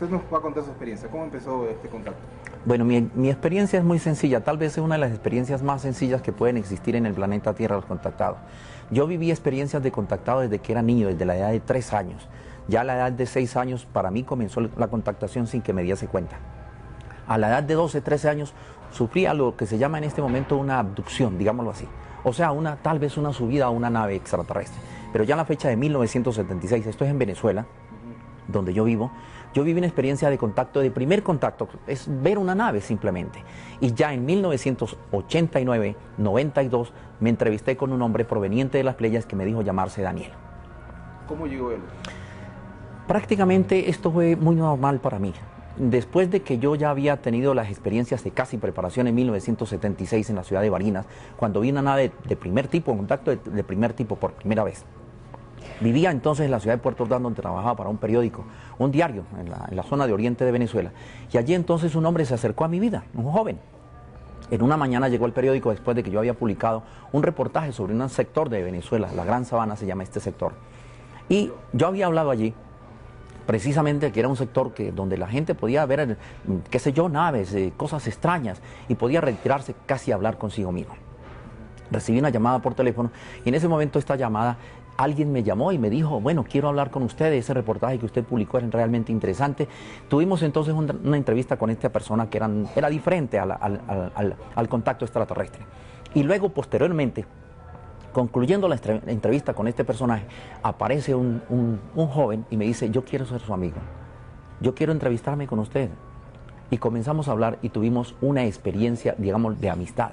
Usted nos va a contar su experiencia. ¿Cómo empezó este contacto? Bueno, mi experiencia es muy sencilla, tal vez es una de las experiencias más sencillas que pueden existir en el planeta Tierra, los contactados. Yo viví experiencias de contactado desde que era niño, desde la edad de 3 años. Ya a la edad de 6 años, para mí comenzó la contactación sin que me diese cuenta. A la edad de 12, 13 años, sufría lo que se llama en este momento una abducción, digámoslo así. O sea, tal vez una subida a una nave extraterrestre. Pero ya en la fecha de 1976, esto es en Venezuela, donde yo viví una experiencia de contacto, de primer contacto, es ver una nave simplemente. Y ya en 1989, 92, me entrevisté con un hombre proveniente de las Pléyades que me dijo llamarse Daniel. ¿Cómo llegó él? Prácticamente esto fue muy normal para mí. Después de que yo ya había tenido las experiencias de casi preparación en 1976 en la ciudad de Barinas, cuando vi una nave de primer tipo, contacto de primer tipo por primera vez. Vivía entonces en la ciudad de Puerto Ordaz, donde trabajaba para un periódico, un diario en la zona de oriente de Venezuela. Y allí entonces un hombre se acercó a mi vida, un joven. En una mañana llegó el periódico después de que yo había publicado un reportaje sobre un sector de Venezuela, la Gran Sabana se llama este sector. Y yo había hablado allí, precisamente que era un sector donde la gente podía ver, qué sé yo, naves, cosas extrañas, y podía retirarse casi a hablar consigo mismo. Recibí una llamada por teléfono y en ese momento esta llamada, alguien me llamó y me dijo, bueno, quiero hablar con usted, ese reportaje que usted publicó era realmente interesante. Tuvimos entonces una entrevista con esta persona que era diferente al contacto extraterrestre. Y luego, posteriormente, concluyendo la entrevista con este personaje, aparece un joven y me dice, yo quiero ser su amigo, yo quiero entrevistarme con usted. Y comenzamos a hablar y tuvimos una experiencia, digamos, de amistad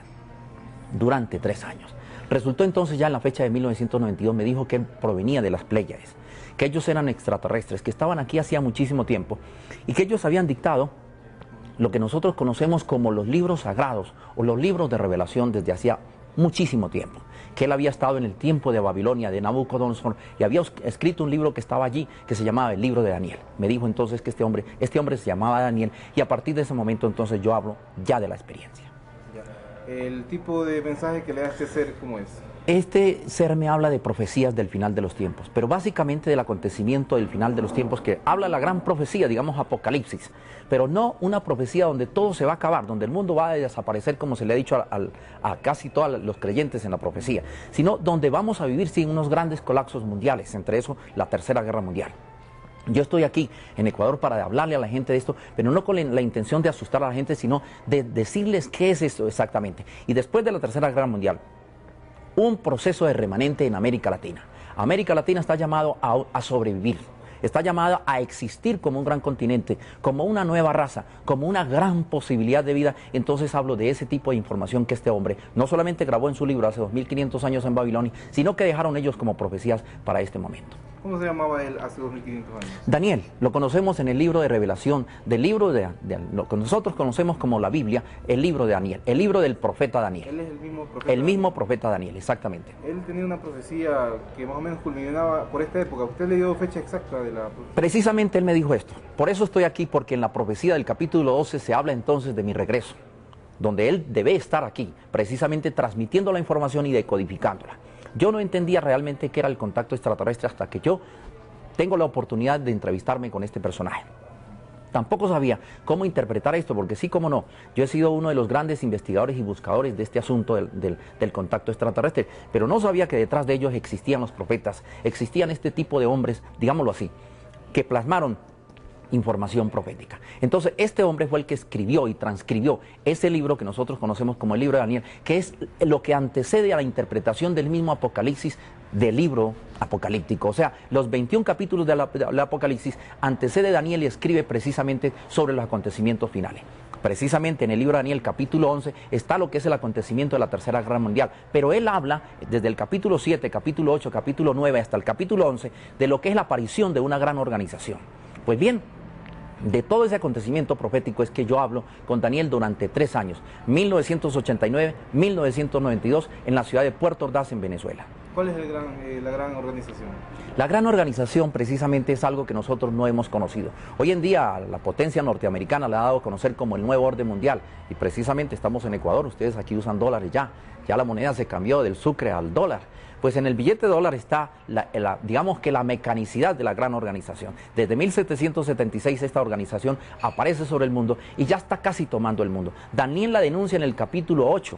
durante 3 años. Resultó entonces ya en la fecha de 1992, me dijo que él provenía de las Pléyades, que ellos eran extraterrestres, que estaban aquí hacía muchísimo tiempo y que ellos habían dictado lo que nosotros conocemos como los libros sagrados o los libros de revelación desde hacía muchísimo tiempo, que él había estado en el tiempo de Babilonia, de Nabucodonosor, y había escrito un libro que estaba allí, que se llamaba el libro de Daniel. Me dijo entonces que este hombre se llamaba Daniel, y a partir de ese momento entonces yo hablo ya de la experiencia. ¿El tipo de mensaje que le da a este ser cómo es? Este ser me habla de profecías del final de los tiempos, pero básicamente del acontecimiento del final de los tiempos, que habla la gran profecía, digamos Apocalipsis, pero no una profecía donde todo se va a acabar, donde el mundo va a desaparecer, como se le ha dicho a casi todos los creyentes en la profecía, sino donde vamos a vivir sin unos grandes colapsos mundiales, entre eso la Tercera Guerra Mundial. Yo estoy aquí en Ecuador para hablarle a la gente de esto, pero no con la intención de asustar a la gente, sino de decirles qué es esto exactamente. Y después de la Tercera Guerra Mundial, un proceso de remanente en América Latina. América Latina está llamado a sobrevivir, está llamada a existir como un gran continente, como una nueva raza, como una gran posibilidad de vida. Entonces hablo de ese tipo de información que este hombre no solamente grabó en su libro hace 2500 años en Babilonia, sino que dejaron ellos como profecías para este momento. ¿Cómo se llamaba él hace 2500 años? Daniel, lo conocemos en el libro de revelación, del libro de lo que nosotros conocemos como la Biblia, el libro de Daniel, el libro del profeta Daniel. Él es el mismo profeta. El mismo profeta Daniel, exactamente. Él tenía una profecía que más o menos culminaba por esta época. ¿Usted le dio fecha exacta de la profecía? Precisamente él me dijo esto. Por eso estoy aquí, porque en la profecía del capítulo 12 se habla entonces de mi regreso, donde él debe estar aquí, precisamente transmitiendo la información y decodificándola. Yo no entendía realmente qué era el contacto extraterrestre hasta que yo tengo la oportunidad de entrevistarme con este personaje. Tampoco sabía cómo interpretar esto, porque sí, como no, yo he sido uno de los grandes investigadores y buscadores de este asunto del contacto extraterrestre, pero no sabía que detrás de ellos existían los profetas, existían este tipo de hombres, digámoslo así, que plasmaron información profética. Entonces, este hombre fue el que escribió y transcribió ese libro que nosotros conocemos como el libro de Daniel, que es lo que antecede a la interpretación del mismo Apocalipsis, del libro apocalíptico. O sea, los 21 capítulos del Apocalipsis antecede Daniel y escribe precisamente sobre los acontecimientos finales. Precisamente en el libro de Daniel, capítulo 11, está lo que es el acontecimiento de la Tercera Guerra Mundial. Pero él habla desde el capítulo 7, capítulo 8, capítulo 9 hasta el capítulo 11 de lo que es la aparición de una gran organización. Pues bien, de todo ese acontecimiento profético es que yo hablo con Daniel durante 3 años, 1989-1992, en la ciudad de Puerto Ordaz, en Venezuela. ¿Cuál es la gran organización? La gran organización precisamente es algo que nosotros no hemos conocido. Hoy en día la potencia norteamericana la ha dado a conocer como el nuevo orden mundial y precisamente estamos en Ecuador, ustedes aquí usan dólares ya la moneda se cambió del sucre al dólar. Pues en el billete de dólar está, digamos que la mecanicidad de la gran organización. Desde 1776 esta organización aparece sobre el mundo y ya está casi tomando el mundo. Daniel la denuncia en el capítulo 8.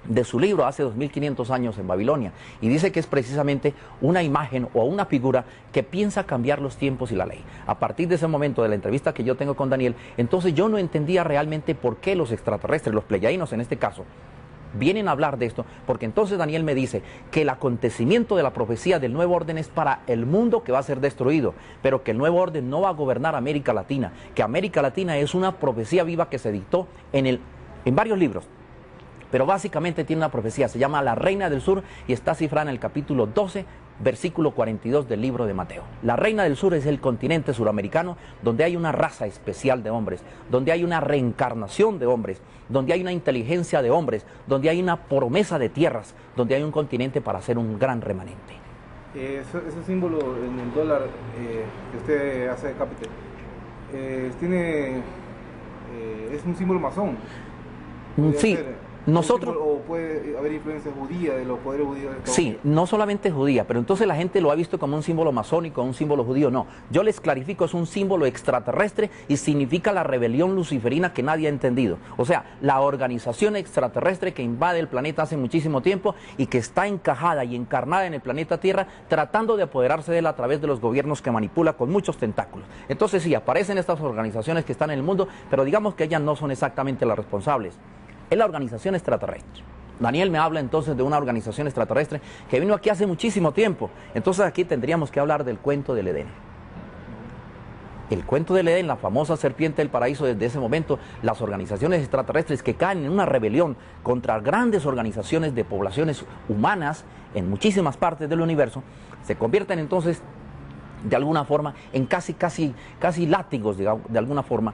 De su libro hace 2500 años en Babilonia y dice que es precisamente una imagen o una figura que piensa cambiar los tiempos y la ley. A partir de ese momento de la entrevista que yo tengo con Daniel, entonces yo no entendía realmente por qué los extraterrestres, los pleiadianos en este caso, vienen a hablar de esto, porque entonces Daniel me dice que el acontecimiento de la profecía del nuevo orden es para el mundo que va a ser destruido, pero que el nuevo orden no va a gobernar América Latina, que América Latina es una profecía viva que se dictó en varios libros. Pero básicamente tiene una profecía, se llama La Reina del Sur y está cifrada en el capítulo 12, versículo 42 del libro de Mateo. La Reina del Sur es el continente suramericano donde hay una raza especial de hombres, donde hay una reencarnación de hombres, donde hay una inteligencia de hombres, donde hay una promesa de tierras, donde hay un continente para hacer un gran remanente. Ese símbolo en el dólar que usted hace de cápite, es un símbolo masón. Sí. Nosotros, ¿O puede haber influencia judía de los poderes judíos? Sí, no solamente judía, pero entonces la gente lo ha visto como un símbolo masónico, un símbolo judío, no. Yo les clarifico, es un símbolo extraterrestre y significa la rebelión luciferina que nadie ha entendido. O sea, la organización extraterrestre que invade el planeta hace muchísimo tiempo y que está encajada y encarnada en el planeta Tierra, tratando de apoderarse de él a través de los gobiernos que manipula con muchos tentáculos. Entonces sí, aparecen estas organizaciones que están en el mundo, pero digamos que ellas no son exactamente las responsables. Es la organización extraterrestre. Daniel me habla entonces de una organización extraterrestre que vino aquí hace muchísimo tiempo. Entonces aquí tendríamos que hablar del cuento del Edén. El cuento del Edén, la famosa serpiente del paraíso, desde ese momento, las organizaciones extraterrestres que caen en una rebelión contra grandes organizaciones de poblaciones humanas en muchísimas partes del universo, se convierten entonces de alguna forma en casi látigos, digamos, de alguna forma,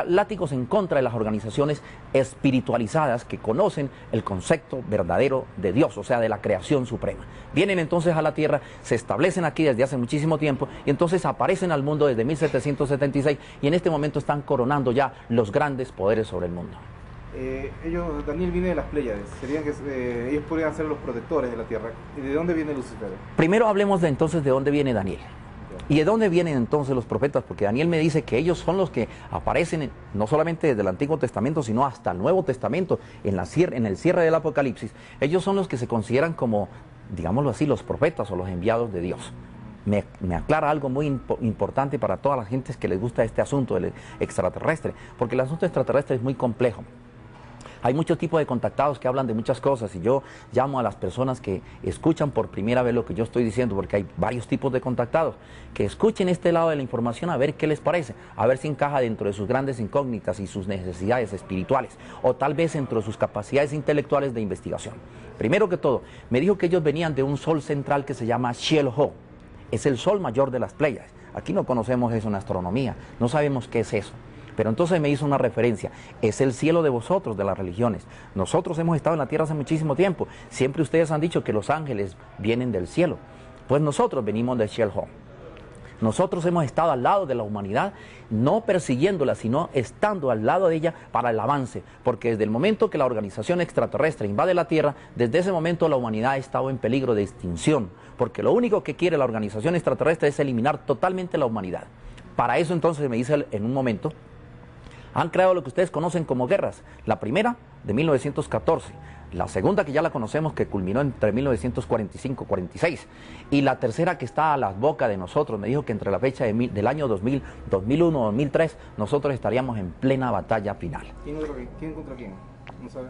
látigos en contra de las organizaciones espiritualizadas que conocen el concepto verdadero de Dios, o sea, de la creación suprema. Vienen entonces a la Tierra, se establecen aquí desde hace muchísimo tiempo y entonces aparecen al mundo desde 1776 y en este momento están coronando ya los grandes poderes sobre el mundo. Daniel viene de las Pléyades, ellos podrían ser los protectores de la Tierra. ¿Y de dónde viene Lucifer? Primero hablemos entonces de dónde viene Daniel. ¿Y de dónde vienen entonces los profetas? Porque Daniel me dice que ellos son los que aparecen no solamente desde el Antiguo Testamento, sino hasta el Nuevo Testamento, en el cierre del Apocalipsis. Ellos son los que se consideran como, digámoslo así, los profetas o los enviados de Dios. Me aclara algo muy importante para todas las gentes que les gusta este asunto del extraterrestre, porque el asunto extraterrestre es muy complejo. Hay muchos tipos de contactados que hablan de muchas cosas y yo llamo a las personas que escuchan por primera vez lo que yo estoy diciendo, porque hay varios tipos de contactados, que escuchen este lado de la información a ver qué les parece, a ver si encaja dentro de sus grandes incógnitas y sus necesidades espirituales, o tal vez dentro de sus capacidades intelectuales de investigación. Primero que todo, me dijo que ellos venían de un sol central que se llama Xiel-Ho, es el sol mayor de las Pléyades. Aquí no conocemos eso en astronomía, no sabemos qué es eso. Pero entonces me hizo una referencia, es el cielo de vosotros, de las religiones. Nosotros hemos estado en la tierra hace muchísimo tiempo. Siempre ustedes han dicho que los ángeles vienen del cielo. Pues nosotros venimos del Xiel-Ho. Nosotros hemos estado al lado de la humanidad, no persiguiéndola, sino estando al lado de ella para el avance. Porque desde el momento que la organización extraterrestre invade la Tierra, desde ese momento la humanidad ha estado en peligro de extinción. Porque lo único que quiere la organización extraterrestre es eliminar totalmente la humanidad. Para eso entonces me dice en un momento, han creado lo que ustedes conocen como guerras. La primera, de 1914. La segunda, que ya la conocemos, que culminó entre 1945 y 46. Y la tercera, que está a la boca de nosotros. Me dijo que entre la fecha del año 2000, 2001, 2003, nosotros estaríamos en plena batalla final. ¿Quién contra quién? No sabe.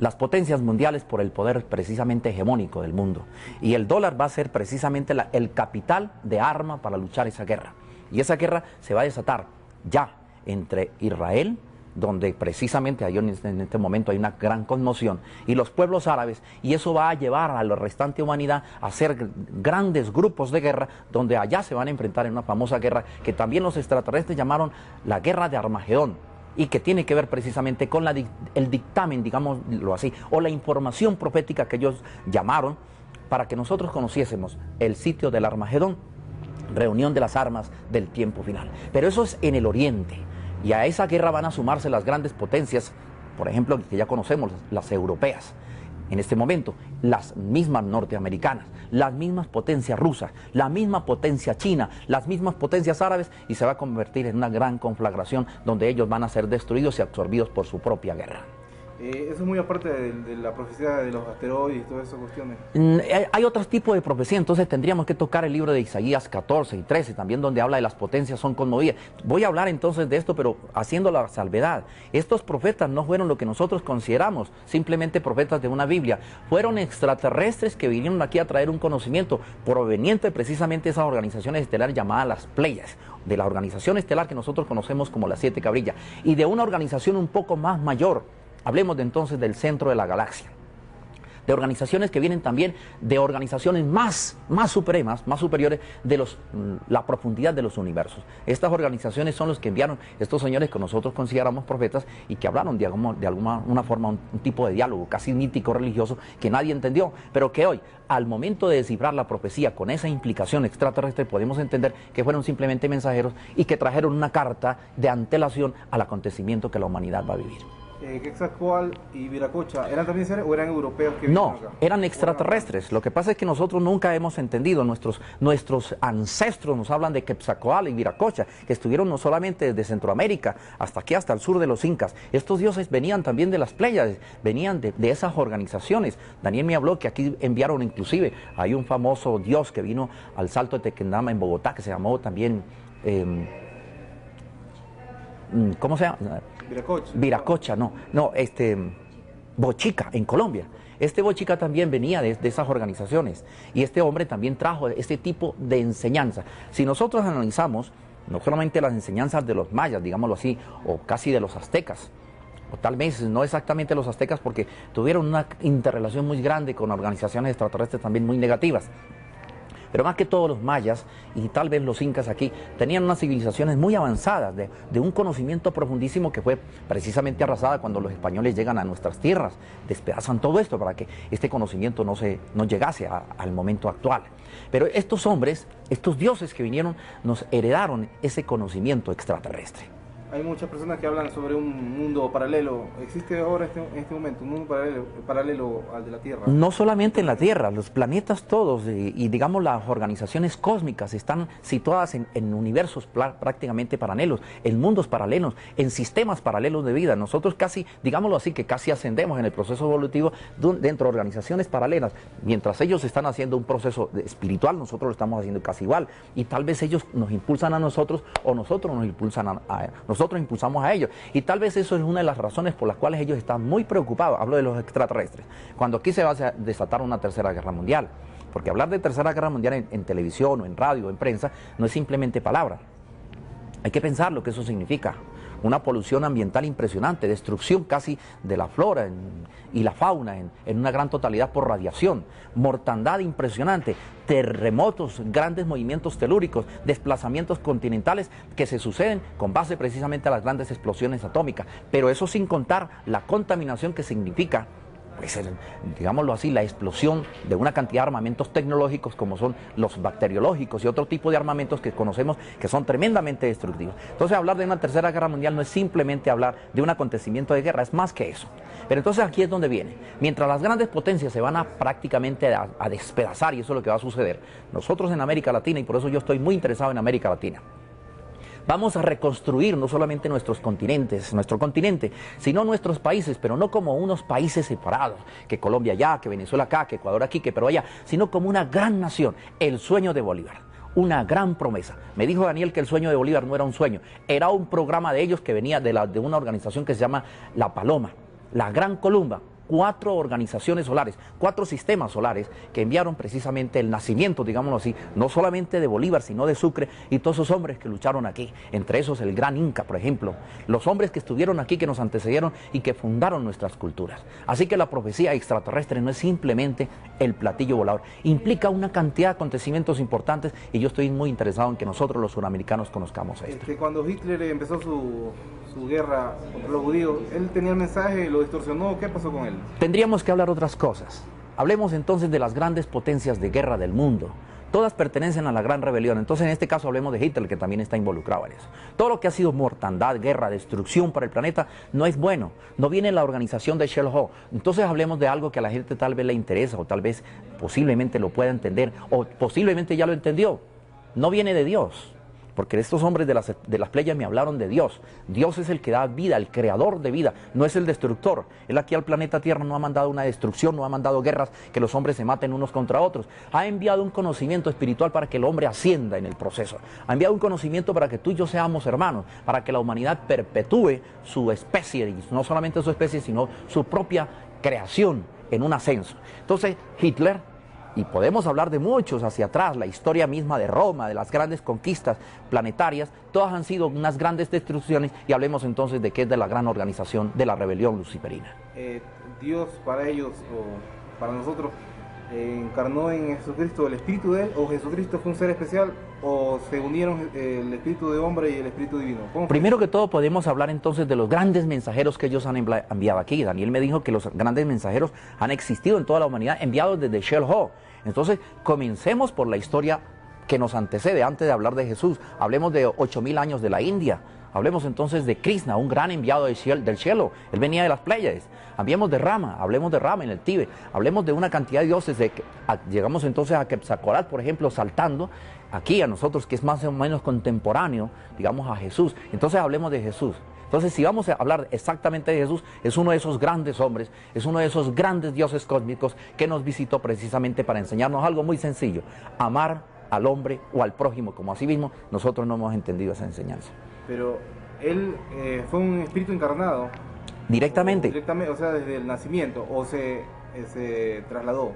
Las potencias mundiales por el poder precisamente hegemónico del mundo. Y el dólar va a ser precisamente el capital de arma para luchar esa guerra. Y esa guerra se va a desatar ya entre Israel, donde precisamente en este momento hay una gran conmoción, y los pueblos árabes, y eso va a llevar a la restante humanidad a hacer grandes grupos de guerra, donde allá se van a enfrentar en una famosa guerra que también los extraterrestres llamaron la guerra de Armagedón, y que tiene que ver precisamente con el dictamen, digámoslo así, o la información profética que ellos llamaron, para que nosotros conociésemos el sitio del Armagedón, reunión de las armas del tiempo final. Pero eso es en el Oriente, y a esa guerra van a sumarse las grandes potencias, por ejemplo, que ya conocemos, las europeas. En este momento, las mismas norteamericanas, las mismas potencias rusas, la misma potencia china, las mismas potencias árabes, y se va a convertir en una gran conflagración donde ellos van a ser destruidos y absorbidos por su propia guerra. Eso es muy aparte de la profecía de los asteroides y todas esas cuestiones. Hay otros tipos de profecía, entonces tendríamos que tocar el libro de Isaías 14 y 13, también donde habla de las potencias son conmovidas. Voy a hablar entonces de esto, pero haciendo la salvedad. Estos profetas no fueron lo que nosotros consideramos simplemente profetas de una Biblia. Fueron extraterrestres que vinieron aquí a traer un conocimiento proveniente precisamente de esas organizaciones estelares llamadas las Pleiades, de la organización estelar que nosotros conocemos como las Siete Cabrillas, y de una organización un poco más mayor. Hablemos entonces del centro de la galaxia, de organizaciones que vienen también de organizaciones más supremas, más superiores de la profundidad de los universos. Estas organizaciones son los que enviaron estos señores que nosotros consideramos profetas y que hablaron de alguna forma un tipo de diálogo casi mítico religioso que nadie entendió, pero que hoy, al momento de descifrar la profecía con esa implicación extraterrestre, podemos entender que fueron simplemente mensajeros y que trajeron una carta de antelación al acontecimiento que la humanidad va a vivir. Quetzalcóatl y Viracocha, ¿eran también seres o eran europeos que no, acá? Eran extraterrestres. Lo que pasa es que nosotros nunca hemos entendido, nuestros ancestros nos hablan de Quetzalcóatl y Viracocha, que estuvieron no solamente desde Centroamérica hasta aquí, hasta el sur de los incas. Estos dioses venían también de las Pléyades, venían de esas organizaciones. Daniel me habló que aquí enviaron inclusive, hay un famoso dios que vino al Salto de Tequendama en Bogotá, que se llamó también, ¿cómo se llama? Viracocha, Bochica, en Colombia. Este Bochica también venía de esas organizaciones, y este hombre también trajo este tipo de enseñanza. Si nosotros analizamos no solamente las enseñanzas de los mayas, digámoslo así, o casi de los aztecas, o tal vez no exactamente los aztecas, porque tuvieron una interrelación muy grande con organizaciones extraterrestres también muy negativas. Pero más que todos los mayas y tal vez los incas aquí tenían unas civilizaciones muy avanzadas, de un conocimiento profundísimo que fue precisamente arrasada cuando los españoles llegan a nuestras tierras, despedazan todo esto para que este conocimiento no llegase al momento actual. Pero estos hombres, estos dioses que vinieron, nos heredaron ese conocimiento extraterrestre. Hay muchas personas que hablan sobre un mundo paralelo. ¿Existe ahora en este momento un mundo paralelo al de la Tierra? No solamente en la Tierra, los planetas todos y digamos las organizaciones cósmicas están situadas en universos prácticamente paralelos, en mundos paralelos, en sistemas paralelos de vida. Nosotros casi, digámoslo así, que casi ascendemos en el proceso evolutivo dentro de organizaciones paralelas. Mientras ellos están haciendo un proceso espiritual, nosotros lo estamos haciendo casi igual. Y tal vez ellos nos impulsan a nosotros o nosotros nos impulsan nosotros impulsamos a ellos, y tal vez eso es una de las razones por las cuales ellos están muy preocupados. Hablo de los extraterrestres, cuando aquí se va a desatar una tercera guerra mundial, porque hablar de tercera guerra mundial en televisión o en radio o en prensa no es simplemente palabra. Hay que pensar lo que eso significa. Una polución ambiental impresionante, destrucción casi de la flora y la fauna en una gran totalidad por radiación, mortandad impresionante, terremotos, grandes movimientos telúricos, desplazamientos continentales que se suceden con base precisamente a las grandes explosiones atómicas. Pero eso sin contar la contaminación que significa, pues, digámoslo así, la explosión de una cantidad de armamentos tecnológicos como son los bacteriológicos y otro tipo de armamentos que conocemos que son tremendamente destructivos. Entonces, hablar de una tercera guerra mundial no es simplemente hablar de un acontecimiento de guerra, es más que eso. Pero entonces aquí es donde viene. Mientras las grandes potencias se van prácticamente a despedazar, y eso es lo que va a suceder, nosotros en América Latina, y por eso yo estoy muy interesado en América Latina, vamos a reconstruir no solamente nuestro continente, sino nuestros países, pero no como unos países separados, que Colombia allá, que Venezuela acá, que Ecuador aquí, que Perú allá, sino como una gran nación, el sueño de Bolívar. Una gran promesa. Me dijo Daniel que el sueño de Bolívar no era un sueño, era un programa de ellos que venía de una organización que se llama La Paloma, la Gran Columba. 4 organizaciones solares, 4 sistemas solares que enviaron precisamente el nacimiento, digámoslo así, no solamente de Bolívar, sino de Sucre y todos esos hombres que lucharon aquí, entre esos el gran Inca, por ejemplo, los hombres que estuvieron aquí, que nos antecedieron y que fundaron nuestras culturas. Así que la profecía extraterrestre no es simplemente el platillo volador, implica una cantidad de acontecimientos importantes, y yo estoy muy interesado en que nosotros los suramericanos conozcamos esto. Cuando Hitler empezó su guerra contra los judíos, él tenía el mensaje, lo distorsionó, ¿qué pasó con él? Tendríamos que hablar otras cosas. Hablemos entonces de las grandes potencias de guerra del mundo. Todas pertenecen a la gran rebelión. Entonces en este caso hablemos de Hitler, que también está involucrado en eso. Todo lo que ha sido mortandad, guerra, destrucción para el planeta no es bueno. No viene la organización de Shell-Ho. Entonces hablemos de algo que a la gente tal vez le interesa o tal vez posiblemente lo pueda entender o posiblemente ya lo entendió. No viene de Dios. Porque estos hombres de las Pléyades me hablaron de Dios. Dios es el que da vida, el creador de vida, no es el destructor. Él aquí al planeta Tierra no ha mandado una destrucción, no ha mandado guerras, que los hombres se maten unos contra otros. Ha enviado un conocimiento espiritual para que el hombre ascienda en el proceso. Ha enviado un conocimiento para que tú y yo seamos hermanos, para que la humanidad perpetúe su especie, y no solamente su especie, sino su propia creación en un ascenso. Entonces, Hitler... Y podemos hablar de muchos hacia atrás, la historia misma de Roma, de las grandes conquistas planetarias, todas han sido unas grandes destrucciones y hablemos entonces de qué es de la gran organización de la rebelión luciferina. Dios para ellos, o para nosotros, encarnó en Jesucristo el espíritu de él, o Jesucristo fue un ser especial, o se unieron el espíritu de hombre y el espíritu divino. Primero que todo podemos hablar entonces de los grandes mensajeros que ellos han enviado aquí. Daniel me dijo que los grandes mensajeros han existido en toda la humanidad, enviados desde Shell-Ho. Entonces comencemos por la historia que nos antecede antes de hablar de Jesús. Hablemos de 8000 años de la India. Hablemos entonces de Krishna, un gran enviado del cielo. Él venía de las Pléyades. Hablemos de Rama en el Tíbet. Hablemos de una cantidad de dioses. Llegamos entonces a Quetzalcóatl, por ejemplo, saltando aquí a nosotros, que es más o menos contemporáneo, digamos, a Jesús. Entonces hablemos de Jesús. Entonces, si vamos a hablar exactamente de Jesús, es uno de esos grandes hombres, es uno de esos grandes dioses cósmicos que nos visitó precisamente para enseñarnos algo muy sencillo: amar al hombre o al prójimo como a sí mismo. Nosotros no hemos entendido esa enseñanza. Pero él fue un espíritu encarnado. Directamente. O sea, desde el nacimiento, o se trasladó.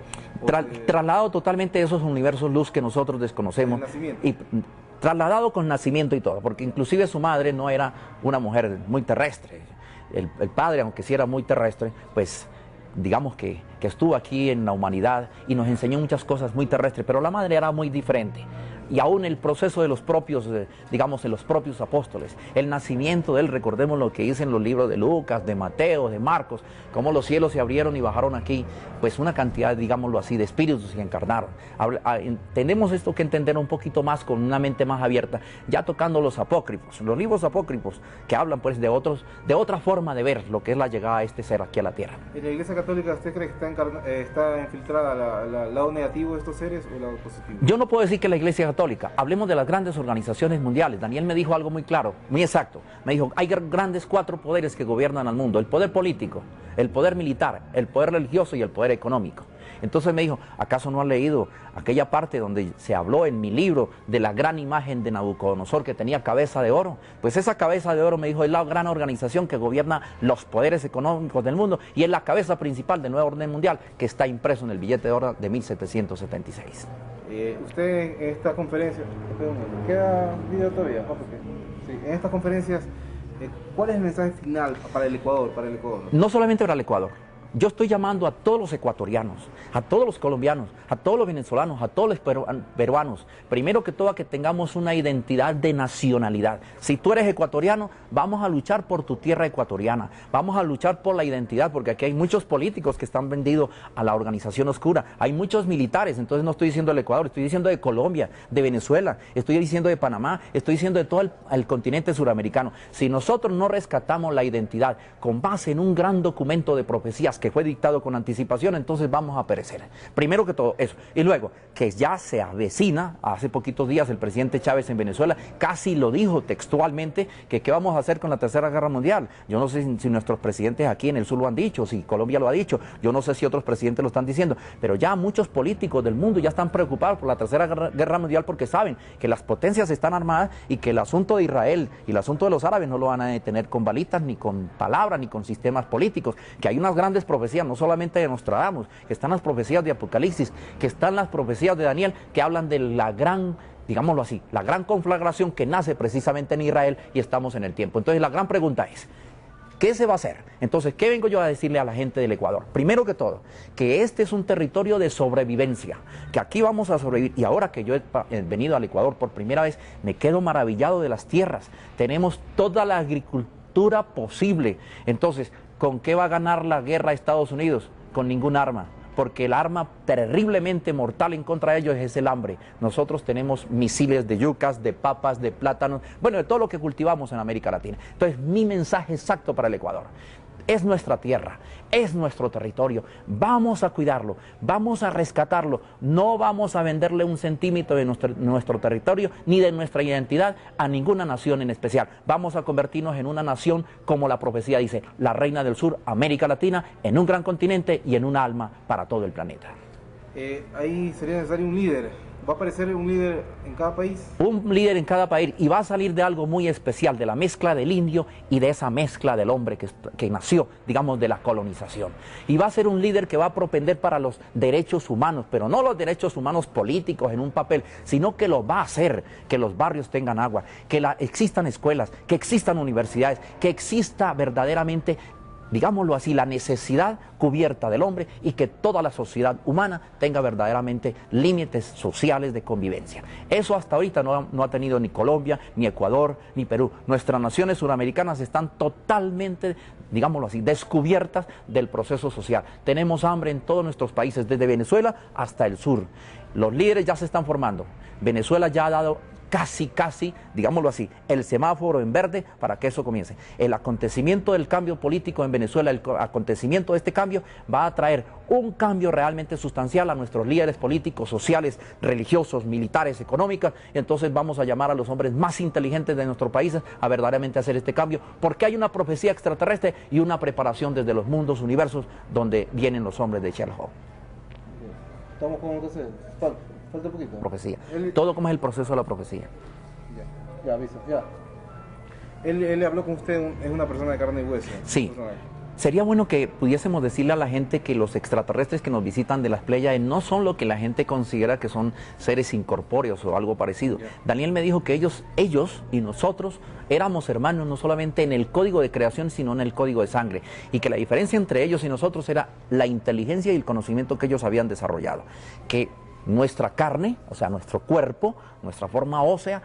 Trasladado totalmente de esos universos luz que nosotros desconocemos. Y trasladado con nacimiento y todo, porque inclusive su madre no era una mujer muy terrestre. El padre, aunque sí era muy terrestre, pues digamos que estuvo aquí en la humanidad y nos enseñó muchas cosas muy terrestres, pero la madre era muy diferente. Y aún el proceso de los propios, digamos, de los propios apóstoles, el nacimiento de él, recordemos lo que dice en los libros de Lucas, de Mateo, de Marcos, cómo los cielos se abrieron y bajaron aquí, pues una cantidad, digámoslo así, de espíritus se encarnaron. Tenemos esto que entender un poquito más, con una mente más abierta, ya tocando los apócrifos, los libros apócrifos, que hablan pues de otra forma de ver lo que es la llegada de este ser aquí a la tierra. ¿En la Iglesia Católica usted cree que está infiltrada el lado negativo de estos seres o el lado positivo? Yo no puedo decir que la Iglesia Católica. Hablemos de las grandes organizaciones mundiales. Daniel me dijo algo muy claro, muy exacto. Me dijo, hay grandes 4 poderes que gobiernan al mundo: el poder político, el poder militar, el poder religioso y el poder económico. Entonces me dijo, ¿acaso no has leído aquella parte donde se habló en mi libro de la gran imagen de Nabucodonosor que tenía cabeza de oro? Pues esa cabeza de oro, me dijo, es la gran organización que gobierna los poderes económicos del mundo y es la cabeza principal del nuevo orden mundial, que está impreso en el billete de oro de 1776. Usted en esta conferencia, ¿queda video todavía? Sí, en estas conferencias, ¿cuál es el mensaje final para el Ecuador? No solamente para el Ecuador. Yo estoy llamando a todos los ecuatorianos, a todos los colombianos, a todos los venezolanos, a todos los peruanos, primero que todo a que tengamos una identidad de nacionalidad. Si tú eres ecuatoriano, vamos a luchar por tu tierra ecuatoriana, vamos a luchar por la identidad, porque aquí hay muchos políticos que están vendidos a la organización oscura, hay muchos militares. Entonces no estoy diciendo del Ecuador, estoy diciendo de Colombia, de Venezuela, estoy diciendo de Panamá, estoy diciendo de todo el continente suramericano. Si nosotros no rescatamos la identidad con base en un gran documento de profecías que fue dictado con anticipación, entonces vamos a perecer. Primero que todo eso. Y luego, que ya se avecina, hace poquitos días el presidente Chávez en Venezuela casi lo dijo textualmente, que qué vamos a hacer con la Tercera Guerra Mundial. Yo no sé si nuestros presidentes aquí en el sur lo han dicho, si Colombia lo ha dicho, yo no sé si otros presidentes lo están diciendo, pero ya muchos políticos del mundo ya están preocupados por la Tercera Guerra Mundial, porque saben que las potencias están armadas y que el asunto de Israel y el asunto de los árabes no lo van a detener con balitas, ni con palabras, ni con sistemas políticos, que hay unas grandes profecías, no solamente de Nostradamus, que están las profecías de Apocalipsis, que están las profecías de Daniel, que hablan de la gran, digámoslo así, la gran conflagración que nace precisamente en Israel, y estamos en el tiempo. Entonces la gran pregunta es, ¿qué se va a hacer? Entonces, ¿qué vengo yo a decirle a la gente del Ecuador? Primero que todo, que este es un territorio de sobrevivencia, que aquí vamos a sobrevivir. Y ahora que yo he venido al Ecuador por primera vez, me quedo maravillado de las tierras. Tenemos toda la agricultura posible. Entonces, ¿con qué va a ganar la guerra Estados Unidos? Con ningún arma. porque el arma terriblemente mortal en contra de ellos es el hambre. Nosotros tenemos misiles de yucas, de papas, de plátanos, bueno, de todo lo que cultivamos en América Latina. Entonces, mi mensaje exacto para el Ecuador: es nuestra tierra, es nuestro territorio, vamos a cuidarlo, vamos a rescatarlo, no vamos a venderle un centímetro de nuestro territorio ni de nuestra identidad a ninguna nación en especial. Vamos a convertirnos en una nación, como la profecía dice, la reina del sur, América Latina, en un gran continente y en un alma para todo el planeta. Ahí sería necesario un líder. ¿Va a aparecer un líder en cada país? Un líder en cada país, y va a salir de algo muy especial, de la mezcla del indio y de esa mezcla del hombre que nació, digamos, de la colonización. Y va a ser un líder que va a propender para los derechos humanos, pero no los derechos humanos políticos en un papel, sino que lo va a hacer, que los barrios tengan agua, que existan escuelas, que existan universidades, que exista verdaderamente, digámoslo así, la necesidad cubierta del hombre, y que toda la sociedad humana tenga verdaderamente límites sociales de convivencia. Eso hasta ahorita no ha tenido ni Colombia, ni Ecuador, ni Perú. Nuestras naciones suramericanas están totalmente, digámoslo así, descubiertas del proceso social. Tenemos hambre en todos nuestros países, desde Venezuela hasta el sur. Los líderes ya se están formando. Venezuela ya ha dado casi, digámoslo así, el semáforo en verde para que eso comience. El acontecimiento del cambio político en Venezuela, el acontecimiento de este cambio va a traer un cambio realmente sustancial a nuestros líderes políticos, sociales, religiosos, militares, económicos. Entonces vamos a llamar a los hombres más inteligentes de nuestros países a verdaderamente hacer este cambio, porque hay una profecía extraterrestre y una preparación desde los mundos, universos, donde vienen los hombres de Sherlock. Estamos con entonces, falta poquito. Profecía. Todo como es el proceso de la profecía. Ya aviso, ya. Él habló con usted, es una persona de carne y hueso. Sí. Sería bueno que pudiésemos decirle a la gente que los extraterrestres que nos visitan de las Pléyades no son lo que la gente considera que son seres incorpóreos o algo parecido. Daniel me dijo que ellos y nosotros éramos hermanos, no solamente en el código de creación, sino en el código de sangre, y que la diferencia entre ellos y nosotros era la inteligencia y el conocimiento que ellos habían desarrollado, que nuestra carne, o sea, nuestro cuerpo, nuestra forma ósea,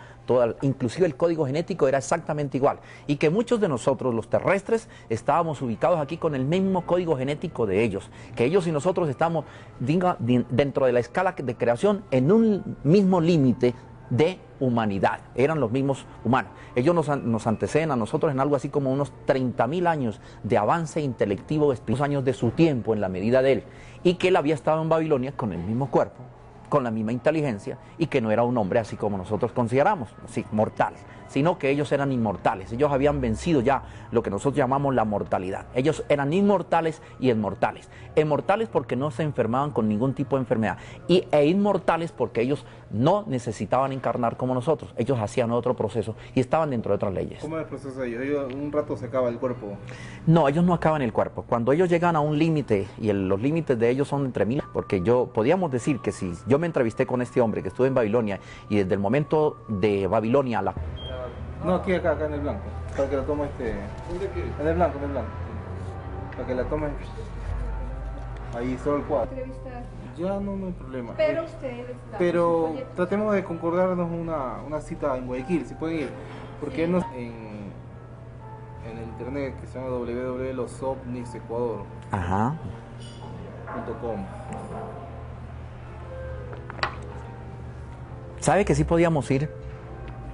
inclusive el código genético era exactamente igual, y que muchos de nosotros, los terrestres, estábamos ubicados aquí con el mismo código genético de ellos, que ellos y nosotros estamos dentro de la escala de creación en un mismo límite de humanidad, eran los mismos humanos. Ellos nos anteceden a nosotros en algo así como unos 30.000 años de avance intelectivo, años de su tiempo en la medida de él, y que él había estado en Babilonia con el mismo cuerpo, con la misma inteligencia, y que no era un hombre así como nosotros consideramos, así, mortal, sino que ellos eran inmortales. Ellos habían vencido ya lo que nosotros llamamos la mortalidad. Ellos eran inmortales y inmortales. Inmortales porque no se enfermaban con ningún tipo de enfermedad, e inmortales porque ellos no necesitaban encarnar como nosotros. Ellos hacían otro proceso y estaban dentro de otras leyes. ¿Cómo es el proceso de ellos? Ellos un rato se acaba el cuerpo. No, ellos no acaban el cuerpo. Cuando ellos llegan a un límite, y los límites de ellos son entre 1000, porque podíamos decir que si yo me entrevisté con este hombre que estuvo en Babilonia, y desde el momento de Babilonia a la... No, aquí, acá en el blanco, para que la tome ¿Dónde aquí? En el blanco, para que la tome ahí solo el cuadro. Ya no hay problema. Pero ustedes... Pero tratemos de concordarnos una cita en Guayaquil, si pueden ir, porque no en el internet, que se llama www.losovnisecuador.com. Ajá. ¿Sabe que sí podíamos ir?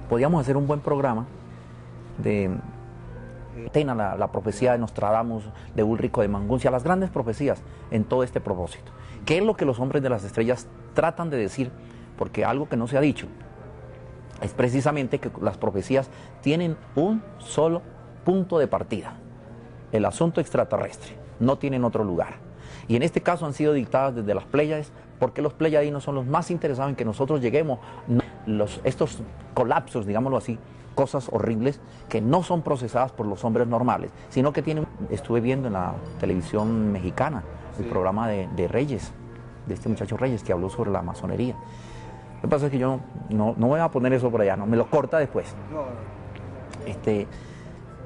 Podíamos hacer un buen programa de Tena, la profecía de Nostradamus, de Ulrico de Manguncia, las grandes profecías en todo este propósito. ¿Qué es lo que los hombres de las estrellas tratan de decir? Porque algo que no se ha dicho es precisamente que las profecías tienen un solo punto de partida: el asunto extraterrestre, no tienen otro lugar. Y en este caso han sido dictadas desde las Pléyades, porque los pleyadinos son los más interesados en que nosotros lleguemos estos colapsos, digámoslo así, cosas horribles que no son procesadas por los hombres normales, sino que tienen... Estuve viendo en la televisión mexicana el programa de Reyes, de este muchacho Reyes, que habló sobre la masonería. Lo que pasa es que yo no voy a poner eso por allá, no me lo corta después.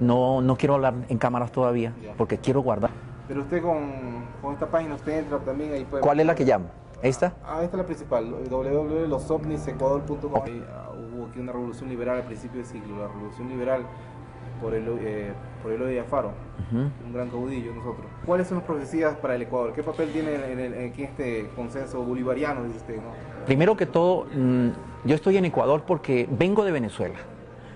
No quiero hablar en cámaras todavía, porque quiero guardar. Pero usted con esta página, usted entra también ahí puede... ¿Cuál es la que llamo? ¿Esta? Esta es la principal, www.losovnisecuador.com. Hubo aquí una revolución liberal al principio del siglo. La revolución liberal por Eloy Alfaro, un gran caudillo de nosotros. ¿Cuáles son las profecías para el Ecuador? ¿Qué papel tiene aquí este consenso bolivariano, dice usted, ¿no? Primero que todo, yo estoy en Ecuador porque vengo de Venezuela.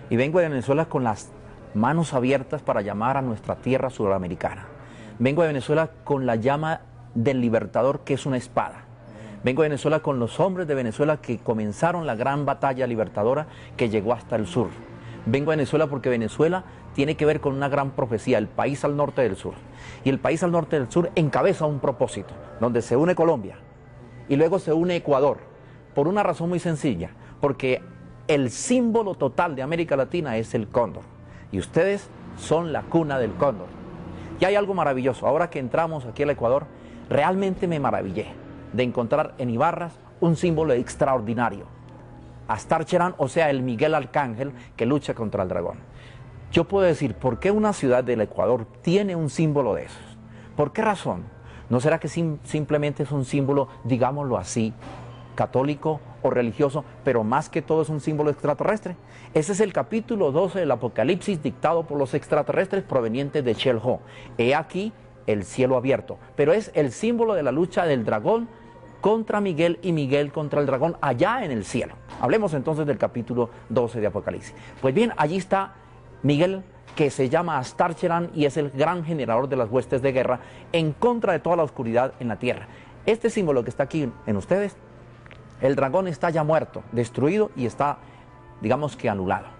Y vengo de Venezuela con las manos abiertas para llamar a nuestra tierra sudamericana. Vengo de Venezuela con la llama del libertador, que es una espada. Vengo de Venezuela con los hombres de Venezuela que comenzaron la gran batalla libertadora que llegó hasta el sur. Vengo de Venezuela porque Venezuela tiene que ver con una gran profecía, el país al norte del sur. Y el país al norte del sur encabeza un propósito, donde se une Colombia y luego se une Ecuador, por una razón muy sencilla, porque el símbolo total de América Latina es el cóndor. Y ustedes son la cuna del cóndor. Y hay algo maravilloso. Ahora que entramos aquí al Ecuador, realmente me maravillé de encontrar en Ibarras un símbolo extraordinario. Astarcheran, o sea, el Miguel Arcángel que lucha contra el dragón. Yo puedo decir, ¿por qué una ciudad del Ecuador tiene un símbolo de esos? ¿Por qué razón? ¿No será que simplemente es un símbolo, digámoslo así, católico o religioso, pero más que todo es un símbolo extraterrestre? Ese es el capítulo 12 del Apocalipsis dictado por los extraterrestres provenientes de Shell-Ho. He aquí el cielo abierto, pero es el símbolo de la lucha del dragón contra Miguel y Miguel contra el dragón allá en el cielo. Hablemos entonces del capítulo 12 de Apocalipsis. Pues bien, allí está Miguel, que se llama Astarcheran y es el gran generador de las huestes de guerra en contra de toda la oscuridad en la tierra. Este símbolo que está aquí en ustedes, el dragón está ya muerto, destruido y está, digamos que anulado.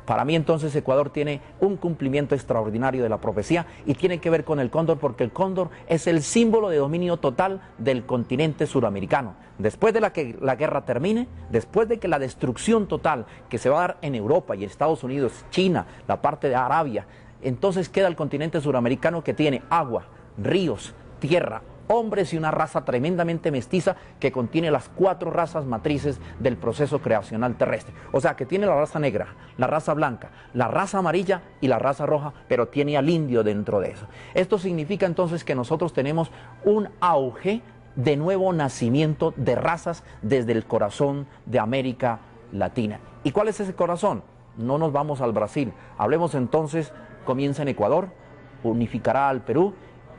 Para mí entonces Ecuador tiene un cumplimiento extraordinario de la profecía y tiene que ver con el cóndor, porque el cóndor es el símbolo de dominio total del continente suramericano. Después de que la guerra termine, después de que la destrucción total que se va a dar en Europa y Estados Unidos, China, la parte de Arabia, entonces queda el continente suramericano que tiene agua, ríos, tierra, hombres y una raza tremendamente mestiza que contiene las 4 razas matrices del proceso creacional terrestre. O sea, que tiene la raza negra, la raza blanca, la raza amarilla y la raza roja, pero tiene al indio dentro de eso. Esto significa entonces que nosotros tenemos un auge de nuevo nacimiento de razas desde el corazón de América Latina. ¿Y cuál es ese corazón? No nos vamos al Brasil. Hablemos entonces, comienza en Ecuador, unificará al Perú,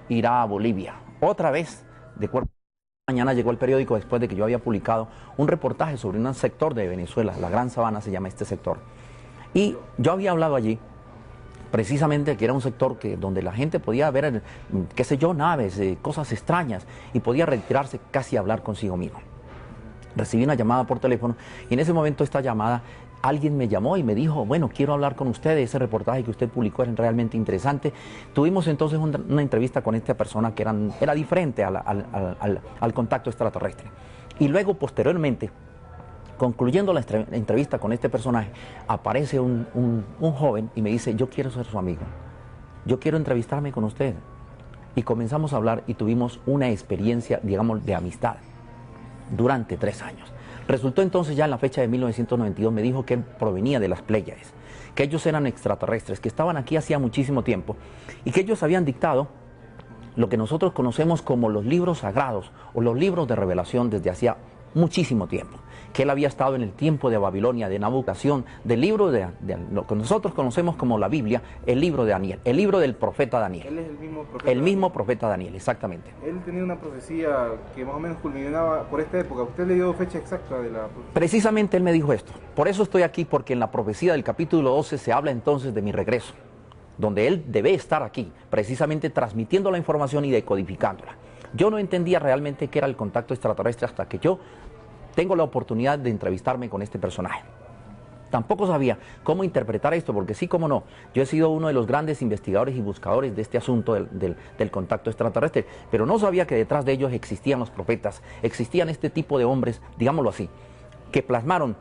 irá a Bolivia. Otra vez, de acuerdo, mañana llegó el periódico después de que yo había publicado un reportaje sobre un sector de Venezuela, la Gran Sabana se llama este sector. Y yo había hablado allí, precisamente que era un sector donde la gente podía ver, qué sé yo, naves, cosas extrañas, y podía retirarse casi a hablar consigo mismo. Recibí una llamada por teléfono y en ese momento esta llamada, alguien me llamó y me dijo, bueno, quiero hablar con usted, ese reportaje que usted publicó era realmente interesante. Tuvimos entonces una entrevista con esta persona que era diferente al contacto extraterrestre. Y luego, posteriormente, concluyendo la entrevista con este personaje, aparece un joven y me dice, yo quiero ser su amigo, yo quiero entrevistarme con usted. Y comenzamos a hablar y tuvimos una experiencia, digamos, de amistad durante 3 años. Resultó entonces ya en la fecha de 1992, me dijo que él provenía de las Pléyades, que ellos eran extraterrestres, que estaban aquí hacía muchísimo tiempo y que ellos habían dictado lo que nosotros conocemos como los libros sagrados o los libros de revelación desde hacía muchísimo tiempo, que él había estado en el tiempo de Babilonia, de Nabucodonosor, del libro de lo que nosotros conocemos como la Biblia, el libro de Daniel, el libro del profeta Daniel. Él es el mismo profeta. El mismo profeta Daniel, exactamente. Él tenía una profecía que más o menos culminaba por esta época. ¿Usted le dio fecha exacta de la profecía? Precisamente él me dijo esto. Por eso estoy aquí, porque en la profecía del capítulo 12 se habla entonces de mi regreso, donde él debe estar aquí, precisamente transmitiendo la información y decodificándola. Yo no entendía realmente qué era el contacto extraterrestre hasta que yo tengo la oportunidad de entrevistarme con este personaje. Tampoco sabía cómo interpretar esto, porque sí, cómo no, yo he sido uno de los grandes investigadores y buscadores de este asunto del contacto extraterrestre, pero no sabía que detrás de ellos existían los profetas, existían este tipo de hombres, digámoslo así, que plasmaron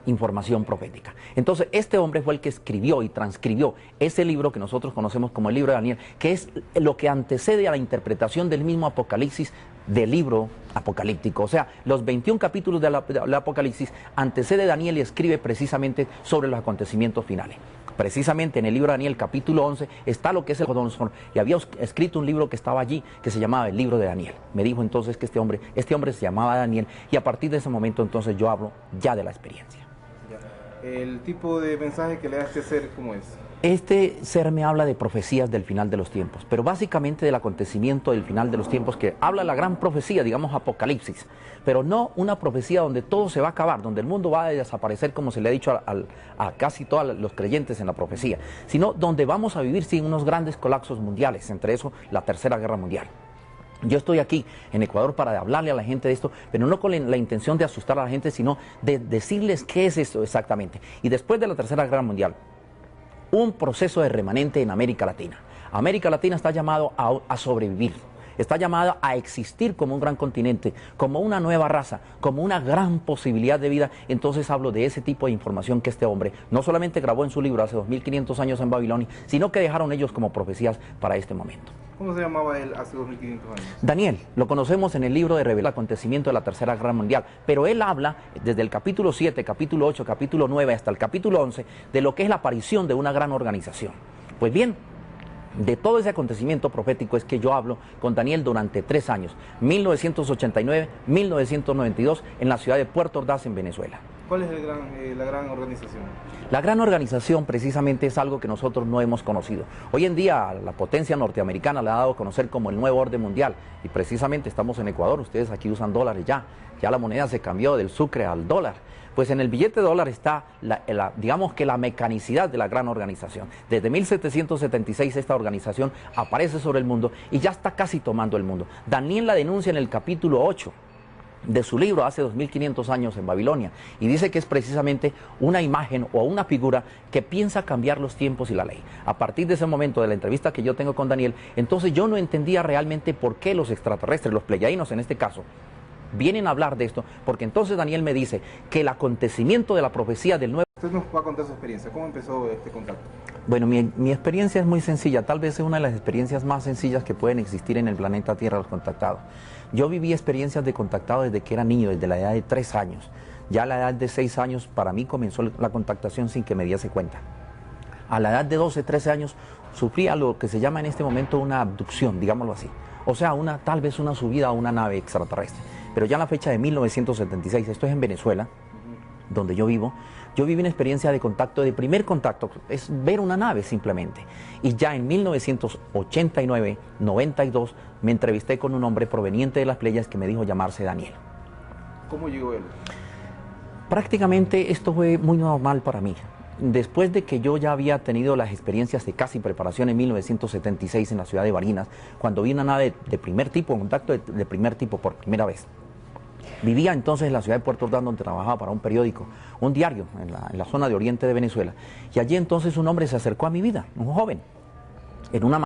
información profética. Entonces, este hombre fue el que escribió y transcribió ese libro que nosotros conocemos como el libro de Daniel, que es lo que antecede a la interpretación del mismo Apocalipsis, del libro apocalíptico. O sea, los 21 capítulos del Apocalipsis antecede Daniel y escribe precisamente sobre los acontecimientos finales. Precisamente en el libro de Daniel, capítulo 11, está lo que es el Nabucodonosor, y había escrito un libro que estaba allí, que se llamaba el libro de Daniel. Me dijo entonces que este hombre se llamaba Daniel, y a partir de ese momento entonces yo hablo ya de la experiencia. El tipo de mensaje que le da a este ser, ¿cómo es? Este ser me habla de profecías del final de los tiempos, pero básicamente del acontecimiento del final de los tiempos, que habla la gran profecía, digamos Apocalipsis, pero no una profecía donde todo se va a acabar, donde el mundo va a desaparecer como se le ha dicho a casi todos los creyentes en la profecía, sino donde vamos a vivir sin unos grandes colapsos mundiales, entre eso la Tercera Guerra Mundial. Yo estoy aquí en Ecuador para hablarle a la gente de esto, pero no con la intención de asustar a la gente, sino de decirles qué es esto exactamente. Y después de la Tercera Guerra Mundial, un proceso de remanente en América Latina. América Latina está llamado a sobrevivir, está llamada a existir como un gran continente, como una nueva raza, como una gran posibilidad de vida. Entonces hablo de ese tipo de información que este hombre no solamente grabó en su libro hace 2500 años en Babilonia, sino que dejaron ellos como profecías para este momento. ¿Cómo se llamaba él hace 2500 años? Daniel, lo conocemos en el libro de Revelación, el acontecimiento de la Tercera Guerra Mundial, pero él habla desde el capítulo 7, capítulo 8, capítulo 9 hasta el capítulo 11 de lo que es la aparición de una gran organización. Pues bien, de todo ese acontecimiento profético es que yo hablo con Daniel durante 3 años, 1989-1992, en la ciudad de Puerto Ordaz, en Venezuela. ¿Cuál es la gran organización? La gran organización precisamente es algo que nosotros no hemos conocido. Hoy en día la potencia norteamericana la ha dado a conocer como el nuevo orden mundial, y precisamente estamos en Ecuador, ustedes aquí usan dólares ya la moneda se cambió del sucre al dólar. Pues en el billete de dólar está, digamos que la mecanicidad de la gran organización. Desde 1776 esta organización aparece sobre el mundo y ya está casi tomando el mundo. Daniel la denuncia en el capítulo 8 de su libro hace 2500 años en Babilonia, y dice que es precisamente una imagen o una figura que piensa cambiar los tiempos y la ley. A partir de ese momento de la entrevista que yo tengo con Daniel, entonces yo no entendía realmente por qué los extraterrestres, los pleiadianos en este caso, vienen a hablar de esto, porque entonces Daniel me dice que el acontecimiento de la profecía del nuevo... Usted nos va a contar su experiencia. ¿Cómo empezó este contacto? Bueno, mi experiencia es muy sencilla, tal vez es una de las experiencias más sencillas que pueden existir en el planeta Tierra, los contactados. Yo viví experiencias de contactado desde que era niño, desde la edad de 3 años. Ya a la edad de 6 años para mí comenzó la contactación sin que me diese cuenta. A la edad de 12, 13 años sufría lo que se llama en este momento una abducción, digámoslo así. O sea, tal vez una subida a una nave extraterrestre. Pero ya en la fecha de 1976, esto es en Venezuela, donde yo viví una experiencia de contacto, de primer contacto, es ver una nave simplemente. Y ya en 1989, 92, me entrevisté con un hombre proveniente de las Pleiades que me dijo llamarse Daniel. ¿Cómo llegó él? Prácticamente esto fue muy normal para mí. Después de que yo ya había tenido las experiencias de casi preparación en 1976 en la ciudad de Barinas, cuando vi una nave de primer tipo, un contacto de primer tipo por primera vez. Vivía entonces en la ciudad de Puerto Ordaz, donde trabajaba para un periódico, un diario en la zona de oriente de Venezuela. Y allí entonces un hombre se acercó a mi vida, un joven, en una